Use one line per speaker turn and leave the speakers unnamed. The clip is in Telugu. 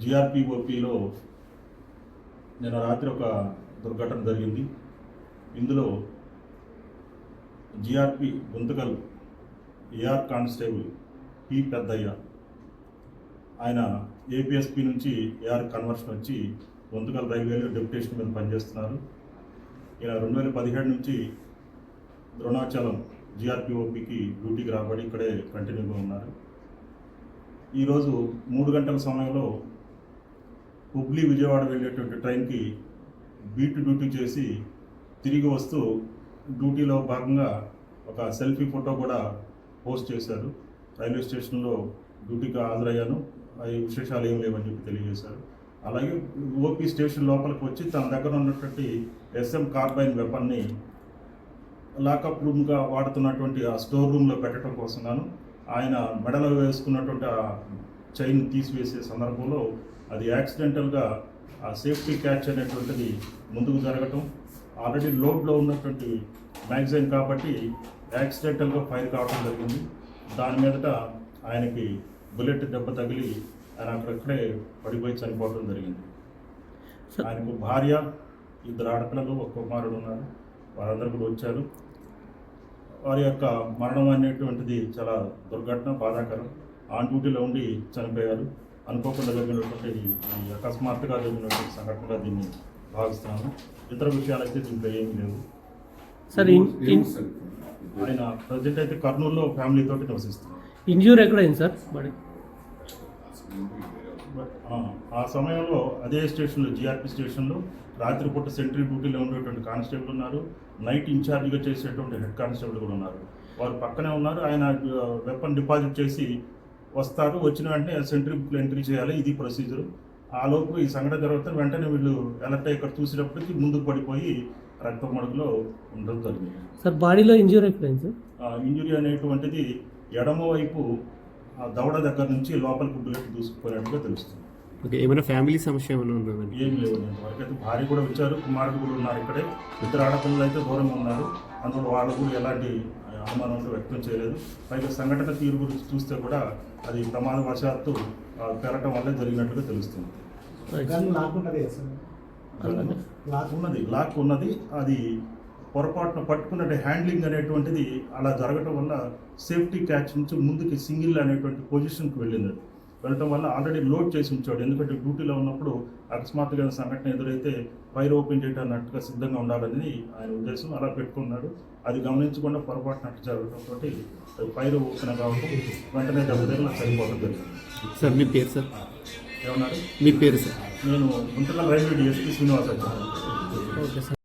జిఆర్పిఓపిలో నిన్న రాత్రి ఒక దుర్ఘటన జరిగింది. ఇందులో GRP Guntakal AR constable P Peddaiah ఆయన ఏపీఎస్పి నుంచి ఏఆర్ కన్వర్షన్ వచ్చి గుంతకల్ రైల్వేలో డెప్యుటేషన్ మీద పనిచేస్తున్నారు. ఇలా 2017 నుంచి ద్రోణాచలం జిఆర్పిఓపికి డ్యూటీకి రాబడి ఇక్కడే కంటిన్యూగా ఉన్నారు. ఈరోజు 3 గంటల సమయంలో హుబ్లీ విజయవాడ వెళ్ళేటువంటి ట్రైన్కి బీట్ డ్యూటీ చేసి తిరిగి వస్తూ డ్యూటీలో భాగంగా ఒక సెల్ఫీ ఫోటో కూడా పోస్ట్ చేశారు. రైల్వే స్టేషన్లో డ్యూటీకి హాజరయ్యాను, అవి విశేషాలు ఏం లేవని చెప్పి తెలియజేశారు. అలాగే ఓపీ స్టేషన్ లోపలికి వచ్చి తన దగ్గర ఉన్నటువంటి ఎస్ఎం కార్బైన్ వెపన్ని లాకప్ రూమ్గా వాడుతున్నటువంటి ఆ స్టోర్ రూమ్లో పెట్టడం కోసం గాను ఆయన మెడలో వేసుకున్నటువంటి ఆ చైన్ తీసివేసే సందర్భంలో అది యాక్సిడెంటల్గా ఆ సేఫ్టీ క్యాచ్ అనేటువంటిది ముందుకు జరగటం, ఆల్రెడీ లోడ్లో ఉన్నటువంటి మ్యాగజైన్ కాబట్టి యాక్సిడెంటల్గా ఫైర్ కావడం జరిగింది. దాని మీదట ఆయనకి బుల్లెట్ దెబ్బ తగిలి ఆయన అక్కడక్కడే పడిపోయి చనిపోవడం జరిగింది. ఆయనకు భార్య, 2 ఆడపిల్లలు, 1 కుమారుడు ఉన్నారు. వారందరూ కూడా వచ్చారు. వారి యొక్క మరణం అనేటువంటిది చాలా దుర్ఘటన, బాధాకరం. ఆన్ డ్యూటీలో ఉండి చనిపోయారు. అనుకోకుండా జరిగినటువంటి ఈ అకస్మాత్తుగా జరిగినటువంటి సంఘటనగా దీన్ని భావిస్తున్నాను. ఇతర విషయాలైతే దీంట్లో ఏమీ లేవు. ఆయన ప్రజెంట్ అయితే కర్నూలులో ఫ్యామిలీతో నివసిస్తున్నారు.
ఇంజ్యూర్ ఎక్కడైంది సార్?
ఆ సమయంలో అదే స్టేషన్లో, జిఆర్పి స్టేషన్లో రాత్రిపూట సెంట్రీ డ్యూటీలో ఉండేటువంటి కానిస్టేబుల్ ఉన్నారు, నైట్ ఇన్ఛార్జ్గా చేసేటువంటి హెడ్ కానిస్టేబుల్ కూడా ఉన్నారు. వారు పక్కనే ఉన్నారు. ఆయన వెపన్ డిపాజిట్ చేసి వస్తారు. వచ్చిన వెంటనే సెంట్రీ బుక్లో ఎంట్రీ చేయాలి, ఇది ప్రొసీజర్. ఆ లోపు ఈ సంఘటన జరుగుతుంది. వెంటనే వీళ్ళు ఎలర్ట్ ఇక్కడ చూసేటప్పటికి ముందుకు పడిపోయి రక్త మడుగులో ఉండడం జరిగింది.
సార్ బాడీలో ఇంజ్యూరీ ఎక్కడైంది సార్?
ఇంజురీ అనేటువంటిది ఎడమ వైపు దవడ దగ్గర నుంచి లోపలికి బుల్లెట్ దూసుకుపోయినట్టుగా తెలుస్తుంది.
ఓకే, ఏమైనా ఫ్యామిలీ సమస్య ఏమైనా ఉందా?
ఏం లేవు. వరకైతే భార్య కూడా వచ్చారు, కుమారుడు కూడా ఉన్నారు. ఇక్కడే 2 ఆడపిల్లలు అయితే దూరంగా ఉన్నారు. అందులో వాళ్ళు కూడా ఎలాంటి అనుమానం వ్యక్తం చేయలేదు. పైగా సంఘటన తీరు గురించి చూస్తే కూడా అది ప్రమాదవశాత్తు పెరగటం వల్లే జరిగినట్టుగా తెలుస్తుంది. లాక్ ఉన్నది. అది పొరపాటున పట్టుకున్నట్టు హ్యాండ్లింగ్ అనేటువంటిది అలా జరగటం వల్ల సేఫ్టీ క్యాచ్ నుంచి ముందుకి సింగిల్ అనేటువంటి పొజిషన్కి వెళ్ళటం వల్ల ఆల్రెడీ లోడ్ చేసి ఉంచాడు. ఎందుకంటే డ్యూటీలో ఉన్నప్పుడు అకస్మాత్తుగా సంఘటన ఎదురైతే ఫైర్ ఓపెన్ చేయడానికి సిద్ధంగా ఉండాలని ఆయన ఉద్దేశం. అలా పెట్టుకున్నాడు. అది గమనించకుండా పొరపాటునట్టు జరగడంతో ఫైర్ ఓపెన్ కావడం వెంటనే దగ్గర చనిపోవడం జరిగింది.
సార్ మీ పేరు సార్?
ఏమన్నారు?
మీ పేరు సార్?
నేను Guntakal railway DSP Srinivasa.
Okay sir.